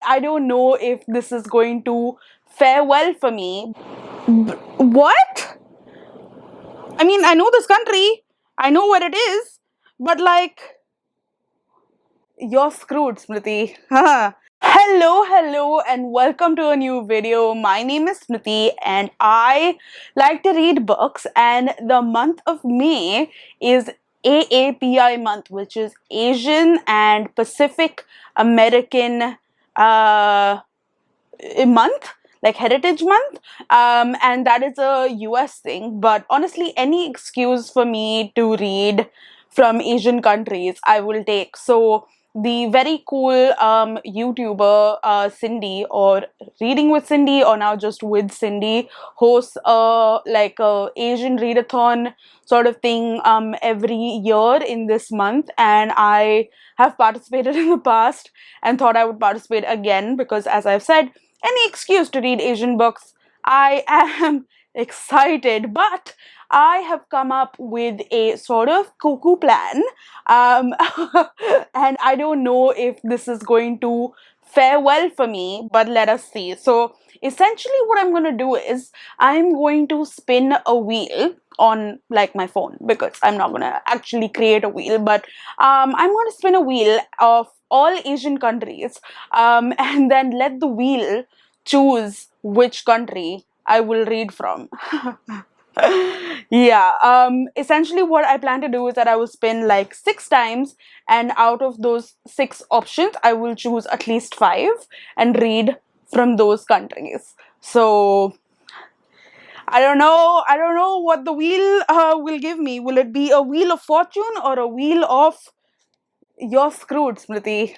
I don't know if this is going to fare well for me. What? I mean, I know this country, I know where it is, but like, you're screwed, Smriti. Hello, and welcome to a new video. My name is Smriti, and I like to read books. And the month of May is AAPI month, which is Asian and Pacific American month, like Heritage Month, and that is a US thing. But honestly, any excuse for me to read from Asian countries, I will take. So the very cool YouTuber Cindy, or Reading with Cindy, or now just with Cindy, hosts like a Asian readathon sort of thing every year in this month, and I have participated in the past and thought I would participate again because, as I've said, any excuse to read Asian books. I am excited, but I have come up with a sort of cuckoo plan, um, and I don't know if this is going to fare well for me, but let us see. So, essentially, what I'm going to do is I'm going to spin a wheel on like my phone, because I'm not going to actually create a wheel, but I'm going to spin a wheel of all Asian countries, and then let the wheel choose which country I will read from. Yeah, essentially what I plan to do is that I will spin like 6 times, and out of those 6 options I will choose at least 5 and read from those countries. So I don't know what the wheel will give me. Will it be a wheel of fortune or a wheel of you're screwed, Smriti?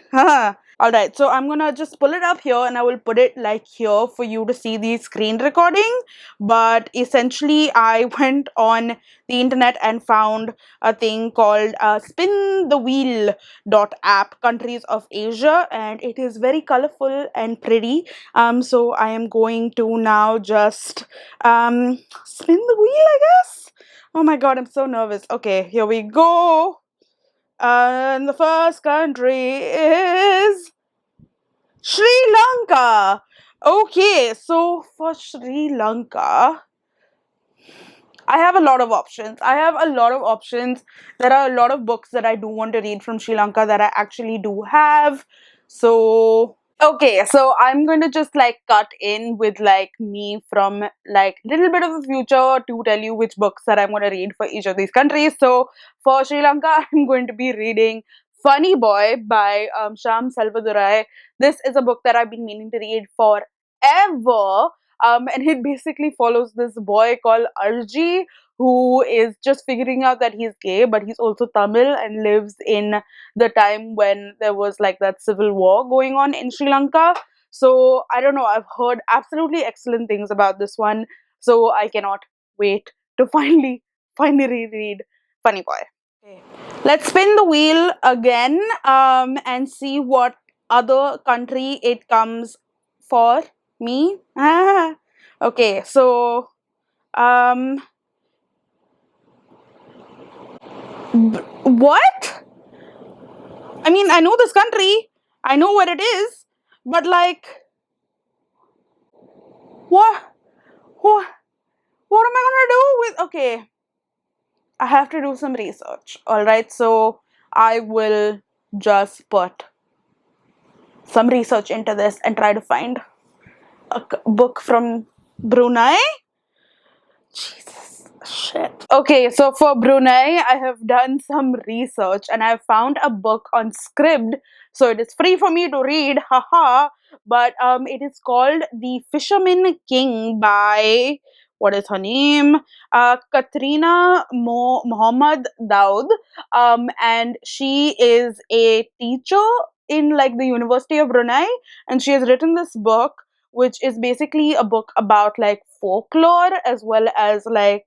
Alright, so I'm gonna just pull it up here and I will put it like here for you to see the screen recording. But essentially, I went on the internet and found a thing called Spin the Wheel app, Countries of Asia, and it is very colorful and pretty. So I am going to now just spin the wheel, I guess. Oh my god, I'm so nervous. Okay, here we go. And the first country is Sri Lanka. Okay, so for Sri Lanka, I have a lot of options. There are a lot of books that I do want to read from Sri Lanka that I actually do have. So, okay, so I'm going to just like cut in with like me from like little bit of the future to tell you which books that I'm going to read for each of these countries. So, for Sri Lanka, I'm going to be reading Funny Boy by Shyam Selvadurai. This is a book that I've been meaning to read forever. And it basically follows this boy called Arji, who is just figuring out that he's gay, but he's also Tamil and lives in the time when there was like that civil war going on in Sri Lanka. So I don't know, I've heard absolutely excellent things about this one. So I cannot wait to finally reread Funny Boy. Okay. Let's spin the wheel again and see what other country it comes for me. Okay, so what? I mean, I know this country, I know where it is, but like, what? What? What am I gonna do with? Okay, I have to do some research. All right, so I will just put some research into this and try to find a book from Brunei. Jesus, shit. Okay, so for Brunei, I have done some research and I have found a book on Scribd. So it is free for me to read, haha. But it is called The Fisherman King by, what is her name? Kathrina Mohammed Daud. And she is a teacher in like the University of Brunei, and she has written this book, which is basically a book about like folklore as well as like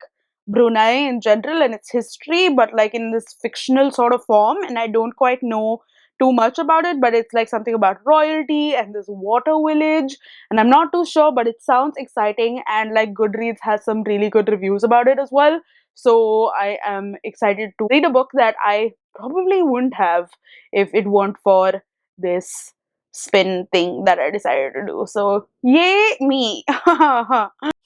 Brunei in general and its history, but like in this fictional sort of form. And I don't quite know too much about it, but it's like something about royalty and this water village, and I'm not too sure, but it sounds exciting. And like Goodreads has some really good reviews about it as well. So I am excited to read a book that I probably wouldn't have if it weren't for this spin thing that I decided to do. So, yay me!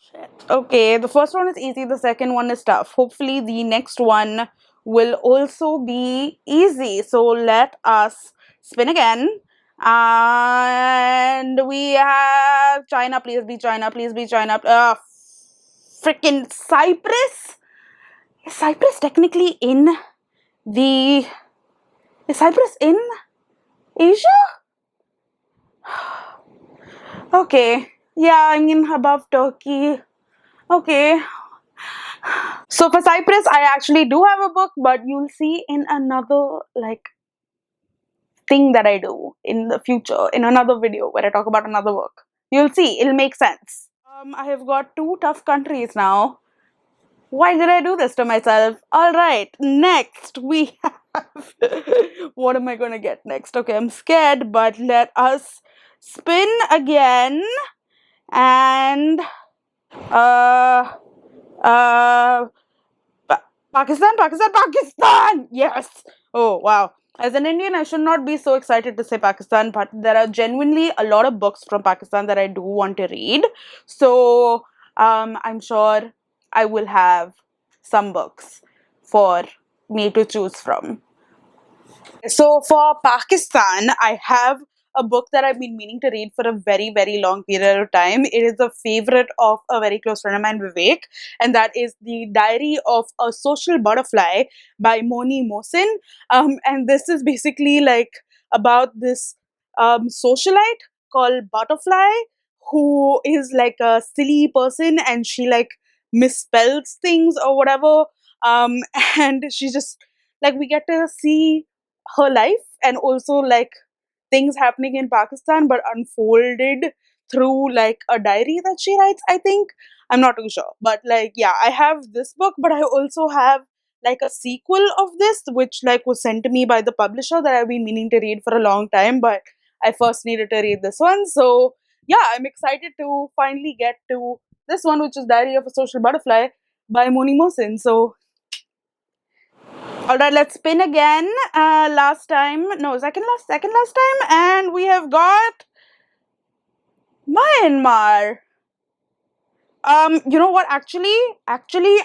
Shit. Okay, the first one is easy, the second one is tough. Hopefully, the next one will also be easy. So, let us spin again. And we have China, please be China, please be China. Freaking Cyprus? Is Cyprus technically in the. Is Cyprus in Asia? Okay. Yeah, I mean, above Turkey. Okay. So for Cyprus, I actually do have a book, but you'll see in another like thing that I do in the future, in another video where I talk about another book. You'll see, it'll make sense. I have got two tough countries now. Why did I do this to myself? Alright, next we have. What am I gonna get next? Okay, I'm scared, but let us spin again. And uh Pakistan, Pakistan, Pakistan! Yes! Oh, wow. As an Indian, I should not be so excited to say Pakistan, but there are genuinely a lot of books from Pakistan that I do want to read. So, I'm sure I will have some books for me to choose from. So for Pakistan, I have a book that I've been meaning to read for a very, very long period of time. It is a favorite of a very close friend of mine, Vivek, and that is The Diary of a Social Butterfly by Moni Mohsin. And this is basically like about this socialite called Butterfly who is like a silly person and she like misspells things or whatever. Um, and she just like we get to see her life and also like things happening in Pakistan but unfolded through like a diary that she writes, I think. I'm not too sure. But like yeah, I have this book, but I also have like a sequel of this which like was sent to me by the publisher that I've been meaning to read for a long time, but I first needed to read this one. So yeah, I'm excited to finally get to this one, which is Diary of a Social Butterfly by Moni Mohsin. So all right, let's spin again. Last time, no, second last time, and we have got Myanmar. You know what? Actually,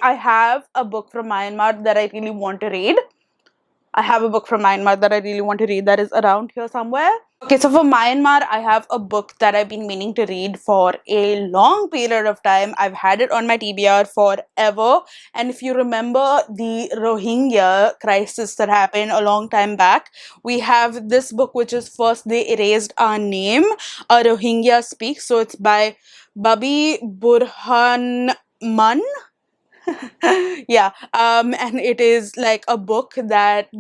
I have a book from Myanmar that I really want to read. I have a book from Myanmar that I really want to read that is around here somewhere. Okay, so for Myanmar, I have a book that I've been meaning to read for a long period of time. I've had it on my TBR forever. And if you remember the Rohingya crisis that happened a long time back, we have this book which is First They Erased Our Name, a Rohingya Speaks. So it's by Habiburahman. Yeah, and it is like a book that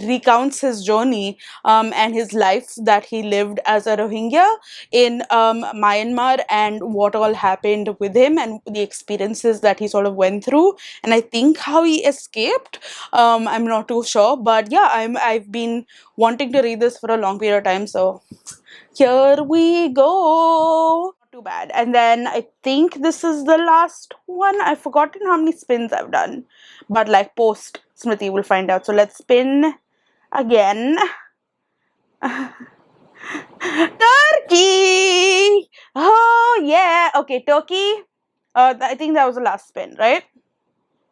recounts his journey and his life that he lived as a Rohingya in Myanmar and what all happened with him and the experiences that he sort of went through, and I think how he escaped. I'm not too sure, but yeah, I've been wanting to read this for a long period of time, so here we go. Not too bad. And then I think this is the last one. I've forgotten how many spins I've done, but like post Smriti will find out. So let's spin again. Turkey! Oh yeah. Okay, Turkey. I think that was the last spin, right?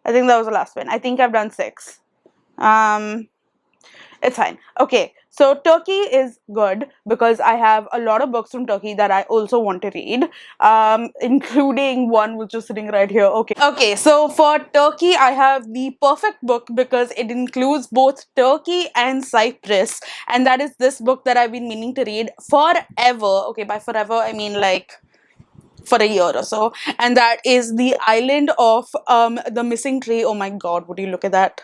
I think that was the last spin. I think I've done 6. It's fine. Okay, so Turkey is good because I have a lot of books from Turkey that I also want to read, including one which is sitting right here. Okay. So for Turkey, I have the perfect book because it includes both Turkey and Cyprus, and that is this book that I've been meaning to read forever. Okay, by forever I mean like for a year or so, and that is The Island of the Missing Tree. Oh my god, would you look at that?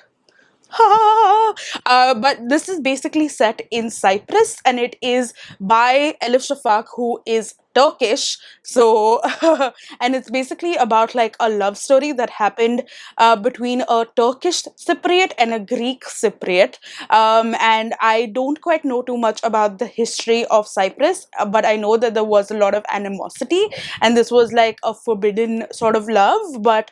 But this is basically set in Cyprus and it is by Elif Shafak, who is Turkish. So, and it's basically about like a love story that happened between a Turkish Cypriot and a Greek Cypriot. And I don't quite know too much about the history of Cyprus, but I know that there was a lot of animosity, and this was like a forbidden sort of love. But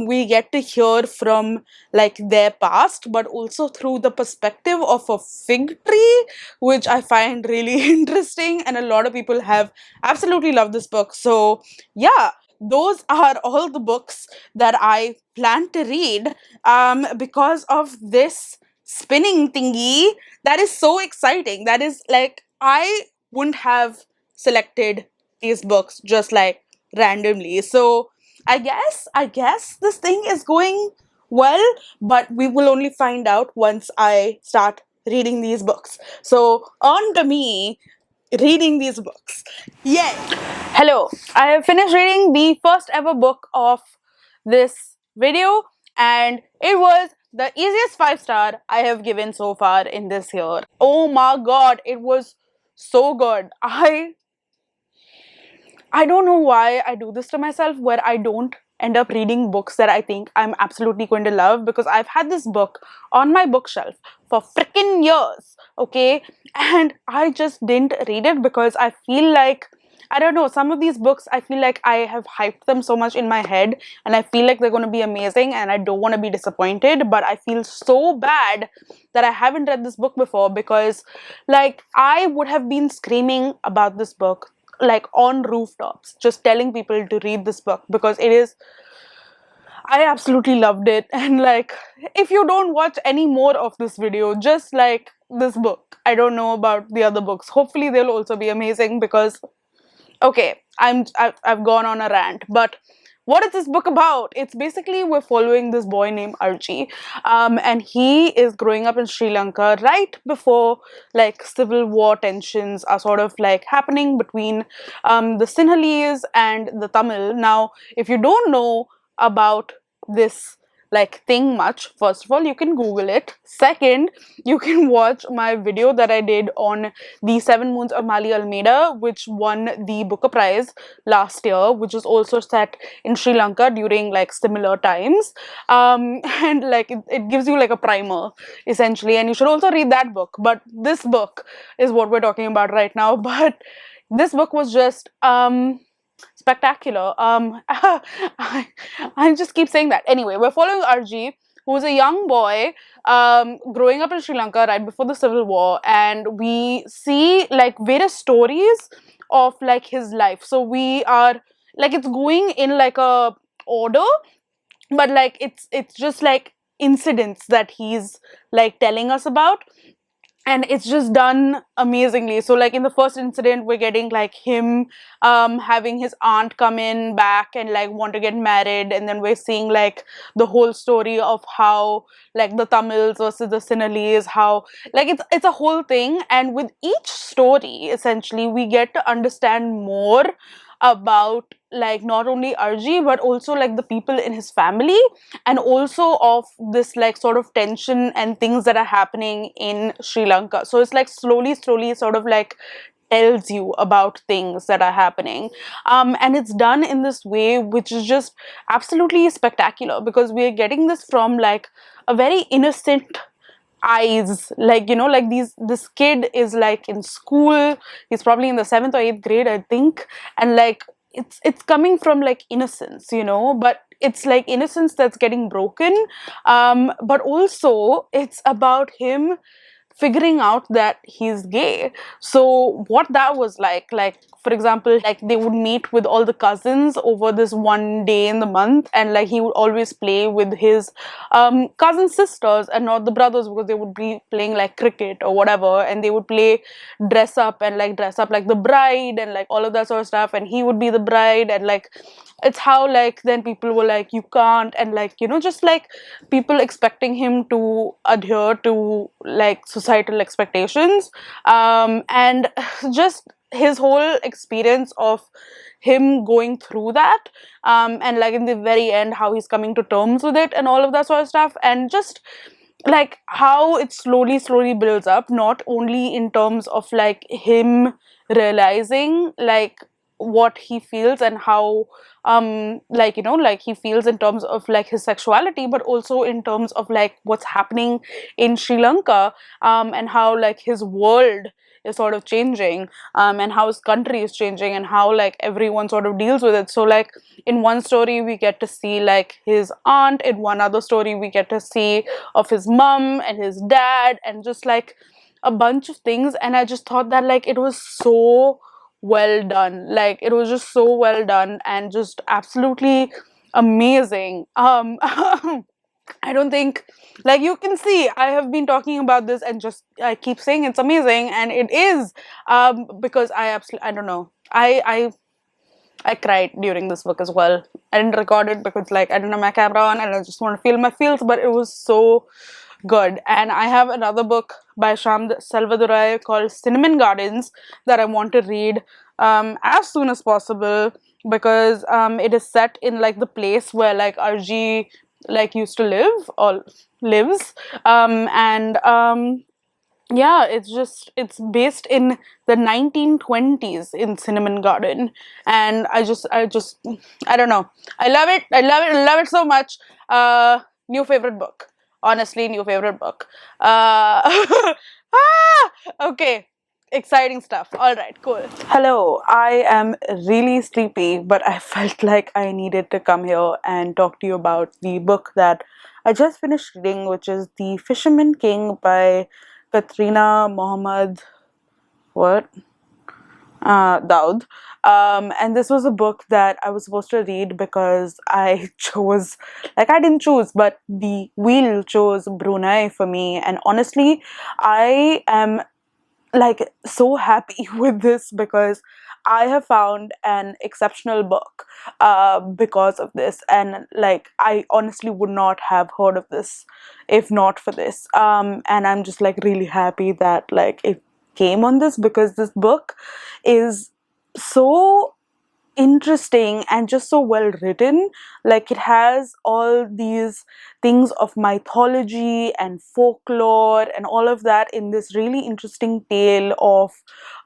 we get to hear from like their past, but also through the perspective of a fig tree, which I find really interesting. And a lot of people have absolutely loved this book. So, yeah, those are all the books that I plan to read because of this spinning thingy. That is so exciting. That is like, I wouldn't have selected these books just like randomly. So, I guess this thing is going well, but we will only find out once I start reading these books. So, on to me reading these books. Yay! Hello, I have finished reading the first ever book of this video, and it was the easiest 5-star I have given so far in this year. Oh my god, it was so good. I don't know why I do this to myself, where I don't end up reading books that I think I'm absolutely going to love, because I've had this book on my bookshelf for freaking years, okay? And I just didn't read it because I feel like, I don't know, some of these books, I feel like I have hyped them so much in my head and I feel like they're going to be amazing and I don't want to be disappointed, but I feel so bad that I haven't read this book before, because like I would have been screaming about this book like on rooftops, just telling people to read this book, because it is, I absolutely loved it. And like, if you don't watch any more of this video, just like this book, I don't know about the other books, hopefully they'll also be amazing. Because okay, I've gone on a rant, but what is this book about? It's basically, we're following this boy named Archie, and he is growing up in Sri Lanka right before like civil war tensions are sort of like happening between the Sinhalese and the Tamil. Now, if you don't know about this like thing much, first of all, you can Google it. Second, you can watch my video that I did on the Seven Moons of Mali Almeida, which won the Booker Prize last year, which is also set in Sri Lanka during like similar times. And like it gives you like a primer essentially, and you should also read that book. But this book is what we're talking about right now. But this book was just spectacular. I just keep saying that. Anyway, we're following RG, who's a young boy growing up in Sri Lanka right before the civil war, and we see like various stories of like his life. So we are like, it's going in like a order, but like it's just like incidents that he's like telling us about, and it's just done amazingly. So like in the first incident, we're getting like him having his aunt come in back and like want to get married, and then we're seeing like the whole story of how like the Tamils versus the Sinhalese, how like it's a whole thing. And with each story essentially we get to understand more about like not only Arji but also like the people in his family, and also of this like sort of tension and things that are happening in Sri Lanka. So it's like slowly sort of like tells you about things that are happening, and it's done in this way which is just absolutely spectacular, because we are getting this from like a very innocent eyes, like you know, like this kid is like in school, he's probably in the 7th or 8th grade, I think, and like it's coming from like innocence, you know, but it's like innocence that's getting broken, but also it's about him figuring out that he's gay. So what that was like for example, like they would meet with all the cousins over this one day in the month, and like he would always play with his cousin sisters and not the brothers, because they would be playing like cricket or whatever, and they would play dress up like the bride and like all of that sort of stuff, and he would be the bride. And like it's how like then people were like, you can't, and like you know, just like people expecting him to adhere to like societal expectations, and just his whole experience of him going through that, and like in the very end how he's coming to terms with it and all of that sort of stuff, and just like how it slowly builds up, not only in terms of like him realizing like what he feels and how like like he feels in terms of like his sexuality, but also in terms of like what's happening in Sri Lanka, and how like his world is sort of changing, and how his country is changing, and how like everyone sort of deals with it. So like in one story we get to see like his aunt, in one other story we get to see of his mom and his dad, and just like a bunch of things. And I just thought that like it was so well done, like it was just so well done and just absolutely amazing. I don't think, like, you can see I have been talking about this and just I keep saying it's amazing, and it is, because I absolutely, I don't know, I cried during this book as well. I didn't record it because like I didn't have my camera on and I just want to feel my feels, but it was so good. And I have another book by Shyam Selvadurai called Cinnamon Gardens that I want to read as soon as possible, because it is set in like the place where like Arji like used to live or lives, and yeah, it's based in the 1920s in Cinnamon Garden. And I just I don't know, I love it so much. New favorite book, honestly, new favorite book. Okay, exciting stuff. All right, cool. Hello, I am really sleepy, but I felt like I needed to come here and talk to you about the book that I just finished reading, which is The Fisherman King by Kathrina Mohammed, what? Daud. And this was a book that I was supposed to read because I chose, like, I didn't choose, but the wheel chose Brunei for me. And honestly, I am like so happy with this because I have found an exceptional book because of this, and like I honestly would not have heard of this if not for this. And I'm just like really happy that like it came on this, because this book is so interesting and just so well written. Like it has all these things of mythology and folklore and all of that in this really interesting tale of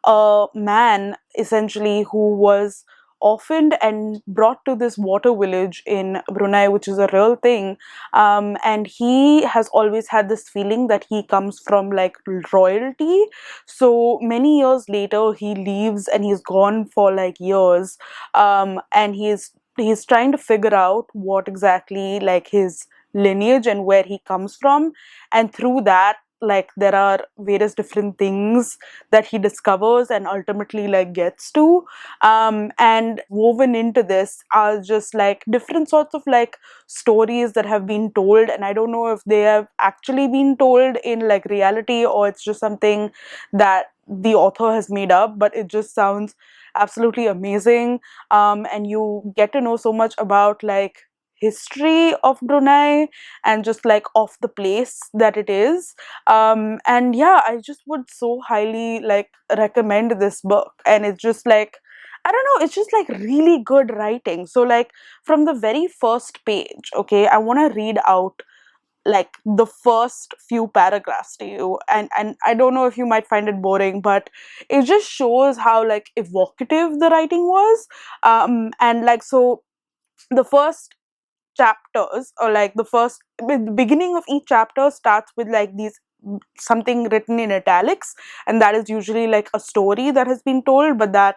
a man essentially who was orphaned and brought to this water village in Brunei, which is a real thing. And he has always had this feeling that he comes from like royalty. So many years later he leaves and he's gone for like years, and he's trying to figure out what exactly like his lineage and where he comes from. And through that, like there are various different things that he discovers and ultimately like gets to, and woven into this are just like different sorts of like stories that have been told, and I don't know if they have actually been told in like reality or it's just something that the author has made up, but it just sounds absolutely amazing. And you get to know so much about like history of Brunei and just like of the place that it is. And yeah, I just would so highly like recommend this book. And it's just like, I don't know, it's just like really good writing. So like from the very first page, okay, I want to read out like the first few paragraphs to you, and I don't know if you might find it boring, but it just shows how like evocative the writing was. And like, so the first chapters, or like the beginning of each chapter starts with like these something written in italics, and that is usually like a story that has been told, but that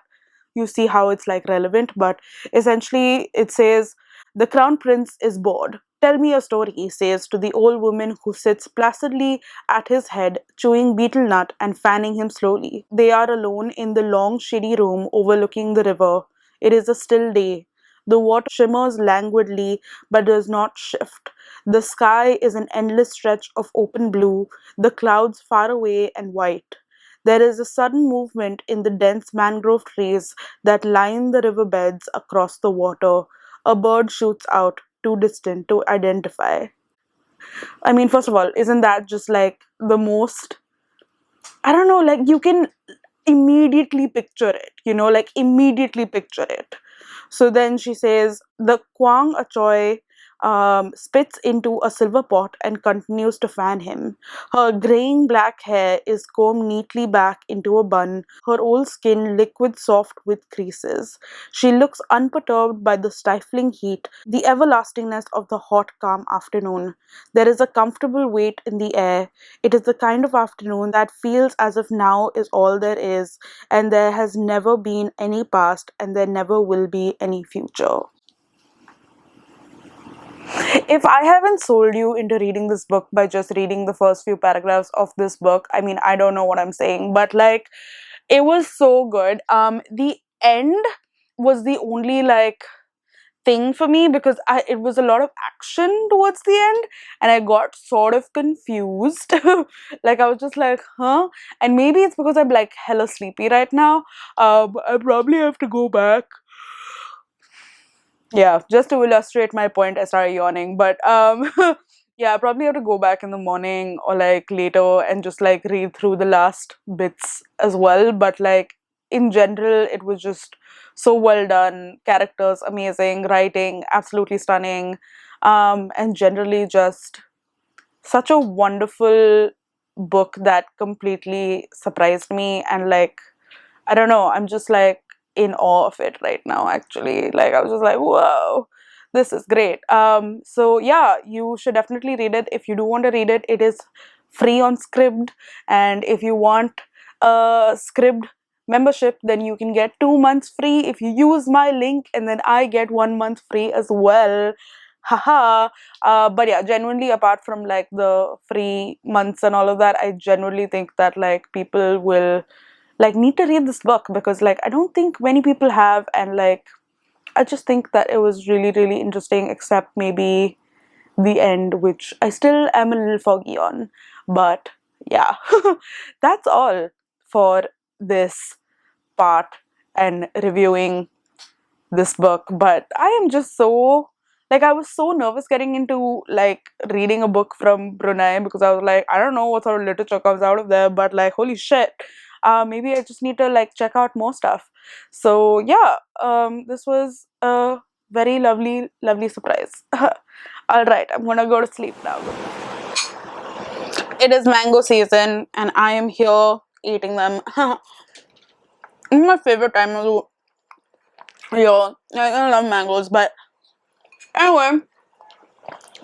you see how it's like relevant. But essentially it says, the crown prince is bored. Tell me a story, he says to the old woman who sits placidly at his head, chewing betel nut and fanning him slowly. They are alone in the long shady room overlooking the river. It is a still day. The water shimmers languidly but does not shift. The sky is an endless stretch of open blue, the clouds far away and white. There is a sudden movement in the dense mangrove trees that line the riverbeds across the water. A bird shoots out, too distant to identify. I mean, first of all, isn't that just like the most, I don't know, like you can immediately picture it, like immediately picture it. So then she says, the Kwang Achoy spits into a silver pot and continues to fan him. Her graying black hair is combed neatly back into a bun, her old skin liquid soft with creases. She looks unperturbed by the stifling heat, the everlastingness of the hot, calm afternoon. There is a comfortable weight in the air. It is the kind of afternoon that feels as if now is all there is, and there has never been any past, and there never will be any future. If I haven't sold you into reading this book by just reading the first few paragraphs of this book, I mean, I don't know what I'm saying, but like, it was so good. The end was the only like thing for me because it was a lot of action towards the end, and I got sort of confused. Like, I was just like, huh? And maybe it's because I'm like hella sleepy right now. I probably have to go back. Yeah, just to illustrate my point, I started yawning. But yeah, I probably have to go back in the morning or like later and just like read through the last bits as well. But like in general, it was just so well done. Characters amazing, writing absolutely stunning, and generally just such a wonderful book that completely surprised me. And like, I don't know, I'm just like in awe of it right now, actually. Like, I was just like, whoa, this is great. So yeah, you should definitely read it. If you do want to read it, it is free on Scribd. And if you want a Scribd membership, then you can get 2 months free if you use my link, and then I get 1 month free as well. Haha. But yeah, genuinely, apart from like the free months and all of that, I genuinely think that like people will like need to read this book because like I don't think many people have, and like I just think that it was really really interesting, except maybe the end, which I still am a little foggy on. But yeah, that's all for this part and reviewing this book. But I am just so like, I was so nervous getting into like reading a book from Brunei because I was like, I don't know what sort of literature comes out of there, but like holy shit, maybe I just need to like check out more stuff. So yeah, this was a very lovely lovely surprise. All right, I'm gonna go to sleep now. It is mango season and I am here eating them. It's my favorite time of the year. Like, I love mangoes, but anyway,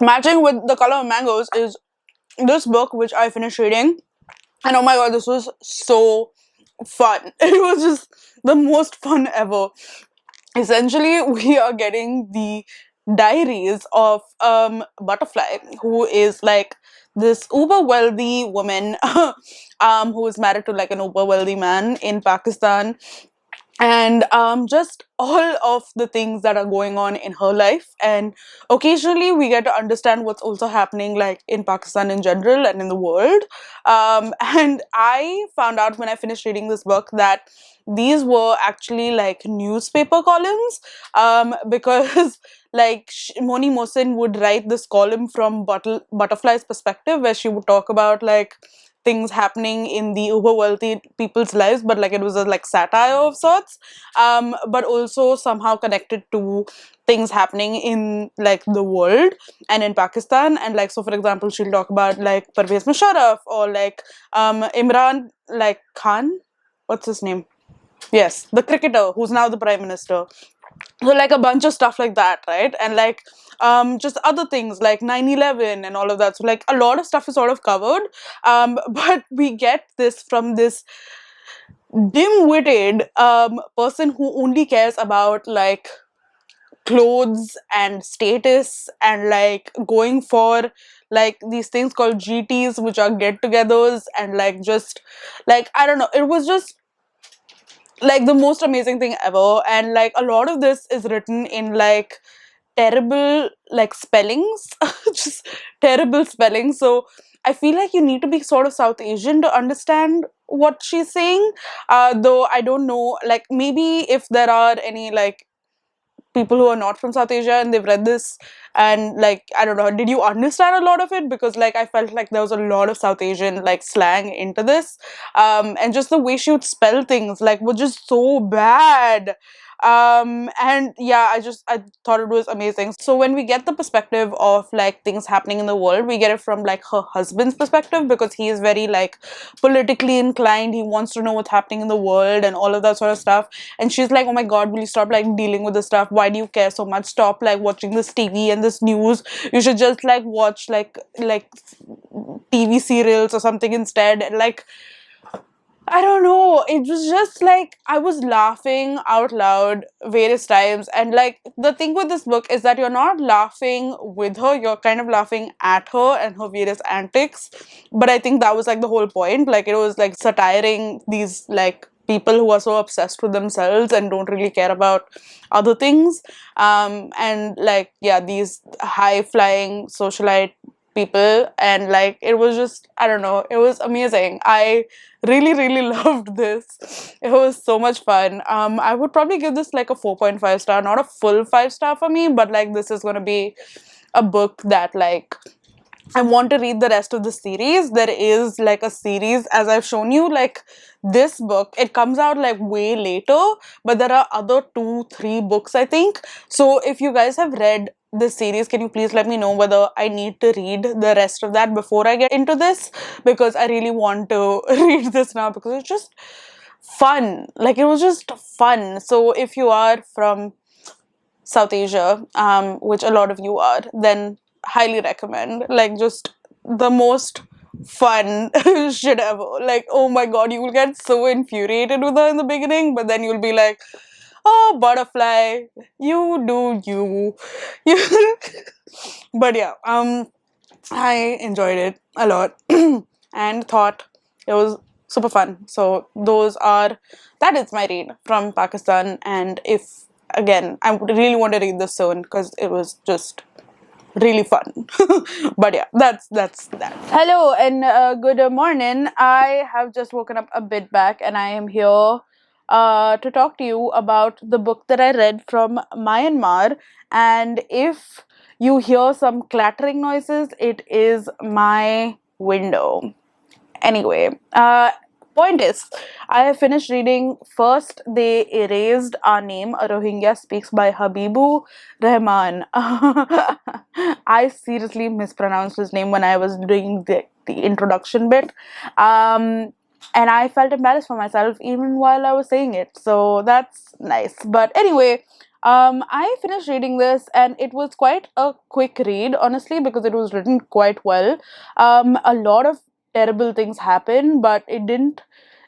matching with the color of mangoes is this book which I finished reading, and oh my god, this was so fun. It was just the most fun ever. Essentially, we are getting the diaries of Butterfly, who is like this uber wealthy woman who is married to like an uber wealthy man in Pakistan, and just all of the things that are going on in her life. And occasionally we get to understand what's also happening like in Pakistan in general and in the world. And I found out when I finished reading this book that these were actually like newspaper columns, because like Moni Mohsin would write this column from Butterfly's perspective, where she would talk about like things happening in the uber wealthy people's lives, but like it was a like satire of sorts, but also somehow connected to things happening in like the world and in Pakistan. And like, so for example, she'll talk about like Pervez Musharraf or like Imran like Khan, what's his name, yes, the cricketer who's now the prime minister. So like a bunch of stuff like that, right? And like just other things like 9/11 and all of that. So like a lot of stuff is sort of covered, but we get this from this dim-witted person who only cares about like clothes and status and like going for like these things called GTs, which are get-togethers, and like just like I don't know, it was just like the most amazing thing ever. And like a lot of this is written in like terrible like spellings, just terrible spelling. So I feel like you need to be sort of South Asian to understand what she's saying, though I don't know, like maybe if there are any like people who are not from South Asia and they've read this And like, I don't know, did you understand a lot of it? Because like I felt like there was a lot of South Asian like slang into this, and just the way she would spell things like was just so bad. And yeah, I thought it was amazing. So when we get the perspective of like things happening in the world, we get it from like her husband's perspective, because he is very like politically inclined. He wants to know what's happening in the world and all of that sort of stuff. And she's like, oh my god, will you stop like dealing with this stuff? Why do you care so much? Stop like watching this TV and this news. You should just like watch like TV serials or something instead. And like, I don't know. It was just like I was laughing out loud various times. And like the thing with this book is that you're not laughing with her, you're kind of laughing at her and her various antics. But I think that was like the whole point. Like it was like satiring these like people who are so obsessed with themselves and don't really care about other things. And like, yeah, these high flying socialite people. And like it was just, I don't know, it was amazing. I really loved this. It was so much fun. I would probably give this like a 4.5 star, not a full 5 star for me, but like this is going to be a book that like I want to read the rest of the series. There is like a series, as I've shown you, like this book, it comes out like way later, but there are other 2-3 books, I think. So if you guys have read this series, can you please let me know whether I need to read the rest of that before I get into this? Because I really want to read this now, because it's just fun. Like it was just fun. So if you are from South Asia, which a lot of you are, then highly recommend. Like just the most fun shit ever. Like, oh my god, you will get so infuriated with her in the beginning, but then you'll be like, oh, butterfly, you do you. You but yeah, I enjoyed it a lot and thought it was super fun. So that is my read from Pakistan. And if again, I would really want to read this soon because it was just really fun. But yeah, that's that. Hello and good morning. I have just woken up a bit back and I am here to talk to you about the book that I read from Myanmar. And if you hear some clattering noises, it is my window. Anyway, point is, I have finished reading First They Erased Our Name, A Rohingya Speaks by Habiburahman. I seriously mispronounced his name when I was doing the introduction bit. And I felt embarrassed for myself even while I was saying it. So that's nice. But anyway, I finished reading this and it was quite a quick read, honestly, because it was written quite well. A lot of terrible things happen, but it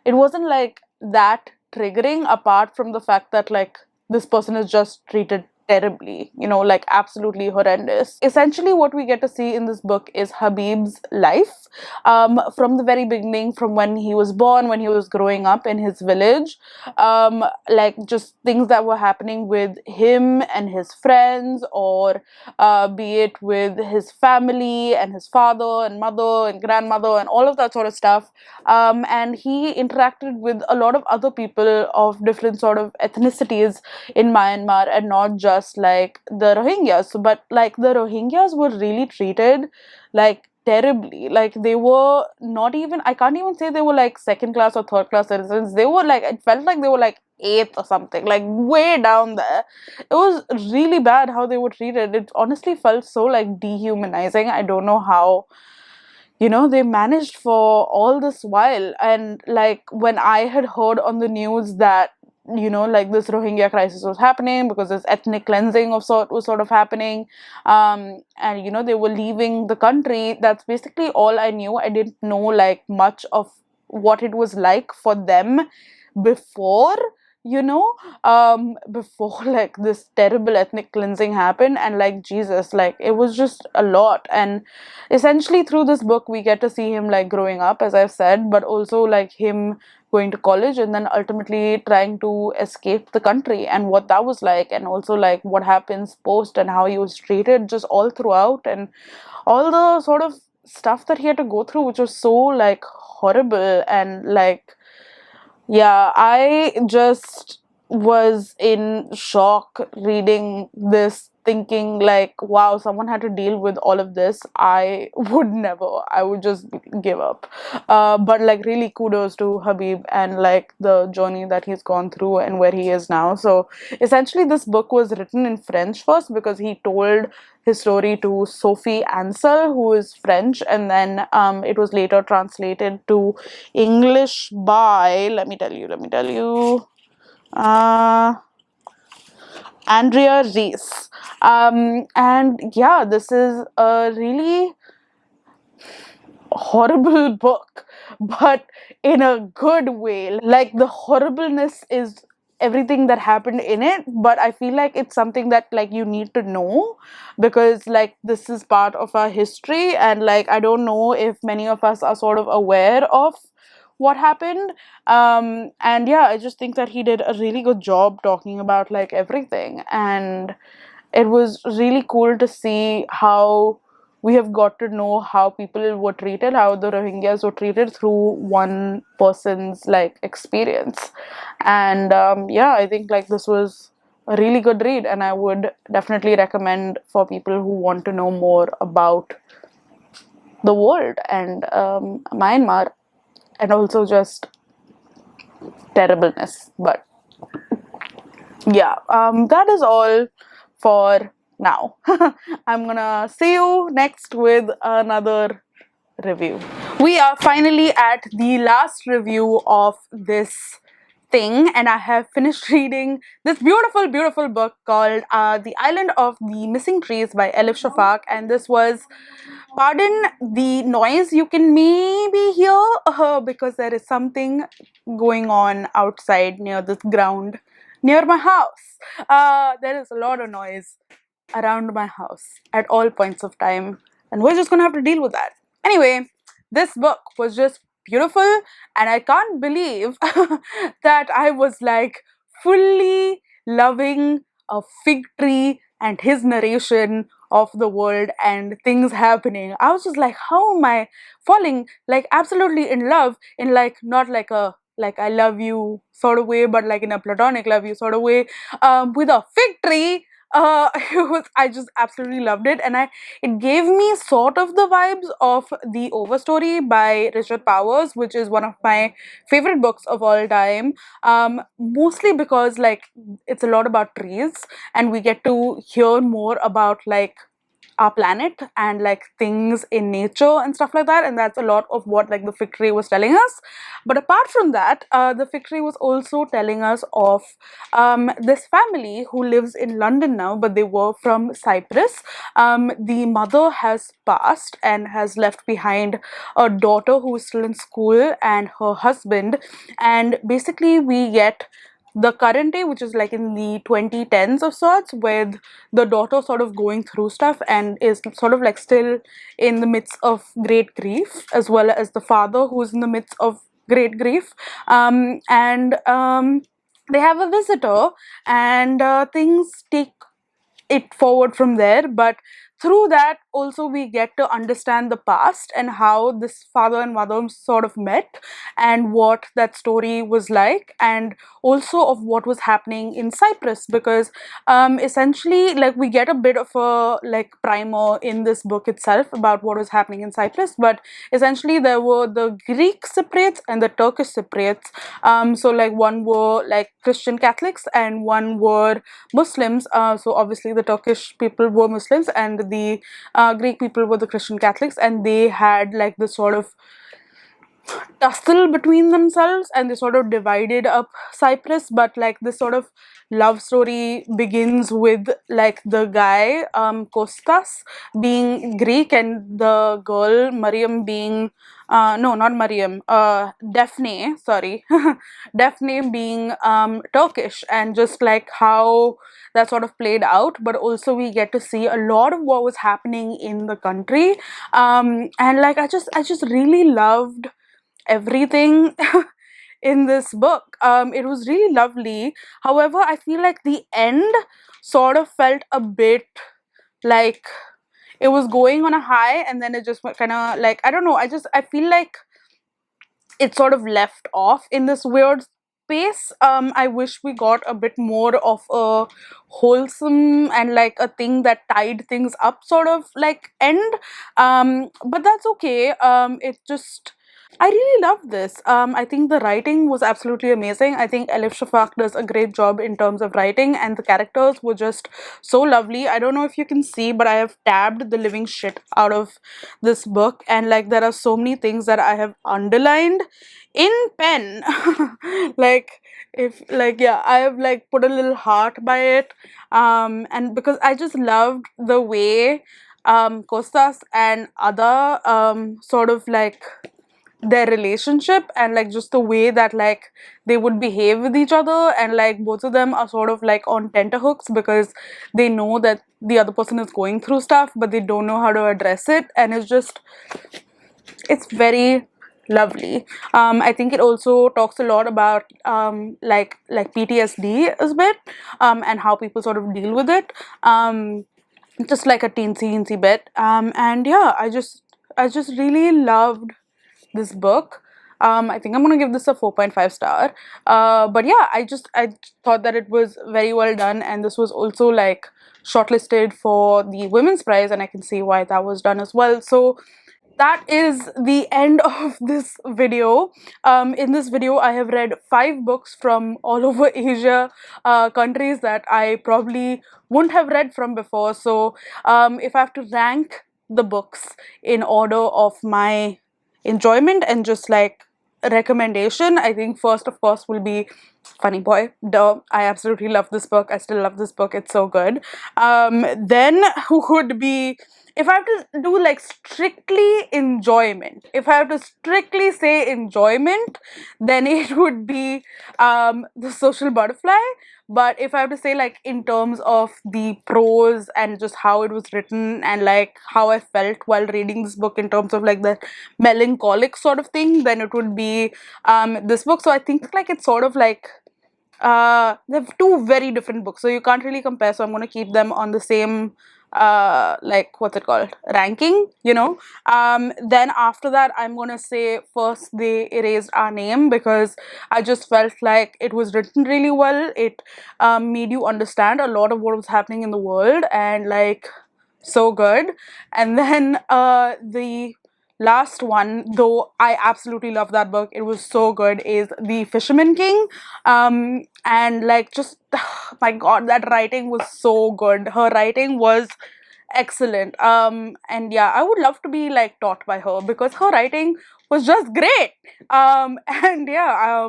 wasn't like that triggering, apart from the fact that like this person is just treated terribly, like absolutely horrendous. Essentially what we get to see in this book is Habib's life, from the very beginning, from when he was born, when he was growing up in his village, like just things that were happening with him and his friends, or be it with his family and his father and mother and grandmother and all of that sort of stuff. And he interacted with a lot of other people of different sort of ethnicities in Myanmar, and not just like the Rohingyas. But like the Rohingyas were really treated like terribly. Like they were not even, I can't even say they were like second class or third class citizens. They were like, it felt like they were like eighth or something, like way down there. It was really bad how they were treated. It honestly felt so like dehumanizing. I don't know how they managed for all this while. And like when I had heard on the news that like this Rohingya crisis was happening because this ethnic cleansing of sort was sort of happening, and they were leaving the country, that's basically all I knew. I didn't know like much of what it was like for them before before like this terrible ethnic cleansing happened. And like Jesus, like it was just a lot. And essentially through this book we get to see him like growing up, as I've said, but also like him going to college and then ultimately trying to escape the country, and what that was like, and also like what happens post and how he was treated just all throughout, and all the sort of stuff that he had to go through, which was so like horrible. And like, yeah, I just was in shock reading this, thinking like, wow, someone had to deal with all of this. I would never. I would just give up. But like, really kudos to Habib and like the journey that he's gone through and where he is now. So essentially, this book was written in French first because he told his story to Sophie Ansel, who is French, and then it was later translated to English by, let me tell you, uh, Andrea Reese. And yeah, this is a really horrible book, but in a good way. Like, the horribleness is everything that happened in it, but I feel like it's something that like you need to know, because like this is part of our history, and like I don't know if many of us are sort of aware of what happened. And yeah, I just think that he did a really good job talking about like everything, and it was really cool to see how we have got to know how people were treated, how the Rohingyas were treated through one person's like experience. And yeah, I think like this was a really good read, and I would definitely recommend for people who want to know more about the world and Myanmar, and also just terribleness. But yeah, that is all for now. I'm gonna see you next with another review. We are finally at the last review of this thing, and I have finished reading this beautiful, beautiful book called The Island of the Missing Trees by Elif Shafak. And this was, pardon the noise you can maybe hear, because there is something going on outside near this ground near my house. There is a lot of noise around my house at all points of time, and we're just gonna have to deal with that. Anyway, this book was just beautiful, and I can't believe that I was like fully loving a fig tree and his narration of the world and things happening. I was just like, how am I falling like absolutely in love, in like not like a like I love you sort of way, but like in a platonic love you sort of way, with a fig tree. I just absolutely loved it, and it gave me sort of the vibes of The Overstory by Richard Powers, which is one of my favorite books of all time. Mostly because like it's a lot about trees, and we get to hear more about like our planet and like things in nature and stuff like that, and that's a lot of what like the fig tree was telling us. But apart from that, the fig tree was also telling us of this family who lives in London now, but they were from Cyprus. The mother has passed and has left behind a daughter who is still in school and her husband, and basically we get the current day, which is like in the 2010s of sorts, with the daughter sort of going through stuff and is sort of like still in the midst of great grief, as well as the father who's in the midst of great grief. And they have a visitor, and things take it forward from there. But through that also we get to understand the past and how this father and mother sort of met, and what that story was like, and also of what was happening in Cyprus, because essentially like we get a bit of a like primer in this book itself about what was happening in Cyprus. But essentially there were the Greek Cypriots and the Turkish Cypriots. So like one were like Christian Catholics and one were Muslims. So obviously the Turkish people were Muslims and the Greek people were the Christian Catholics, and they had like this sort of tussle between themselves, and they sort of divided up Cyprus. But like this sort of love story begins with like the guy Kostas being Greek, and the girl Mariam being no, not Mariam, Daphne, sorry, Daphne being Turkish, and just like how that sort of played out. But also we get to see a lot of what was happening in the country, and like I just really loved everything in this book. It was really lovely. However, I feel like the end sort of felt a bit like it was going on a high, and then it just kind of like, I don't know, I feel like it sort of left off in this weird pace, I wish we got a bit more of a wholesome and like a thing that tied things up sort of like end. But that's okay. It just I really love this. I think the writing was absolutely amazing. I think Elif Shafak does a great job in terms of writing, and the characters were just so lovely. I don't know if you can see, but I have tabbed the living shit out of this book, and like there are so many things that I have underlined in pen. Like if like yeah, I have like put a little heart by it, and because I just loved the way Kostas and other sort of like their relationship, and like just the way that like they would behave with each other, and like both of them are sort of like on tenterhooks because they know that the other person is going through stuff but they don't know how to address it, and it's very lovely. I think it also talks a lot about like PTSD a bit, and how people sort of deal with it, just like a teensy bit, and yeah, I just really loved this book. I think I'm gonna give this a 4.5 star. But yeah, I thought that it was very well done, and this was also like shortlisted for the Women's Prize, and I can see why that was done as well. So that is the end of this video. In this video, I have read 5 books from all over Asia, countries that I probably wouldn't have read from before. So if I have to rank the books in order of my enjoyment and just like recommendation, I think first of course will be Funny Boy. Duh, I absolutely love this book. I still love this book. It's so good. Then would be, if I have to do like strictly enjoyment, if I have to strictly say enjoyment, then it would be The Social Butterfly. But if I have to say like in terms of the prose and just how it was written and like how I felt while reading this book in terms of like the melancholic sort of thing, then it would be this book. So I think like it's sort of like they're two very different books, so you can't really compare, so I'm going to keep them on the same like what's it called, ranking, then after that I'm going to say first They Erased Our Name, because I just felt like it was written really well. It made you understand a lot of what was happening in the world, and like so good. And then the last one, though I absolutely love that book, it was so good, is The Fisherman King. And like just my god, that writing was so good. Her writing was excellent. And yeah, I would love to be like taught by her because her writing was just great. And yeah,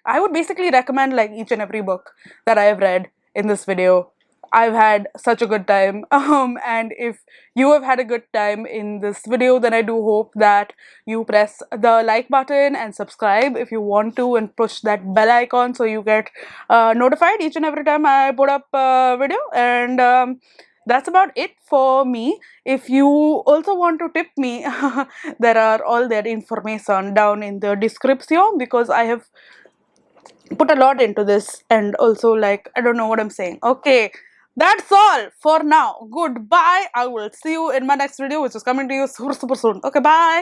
I would basically recommend like each and every book that I have read in this video. I've had such a good time. And if you have had a good time in this video, then I do hope that you press the like button and subscribe if you want to, and push that bell icon so you get notified each and every time I put up a video. And that's about it for me. If you also want to tip me, there are all that information down in the description, because I have put a lot into this, and also like I don't know what I'm saying. Okay, that's all for now. Goodbye. I will see you in my next video, which is coming to you super soon. Okay, bye.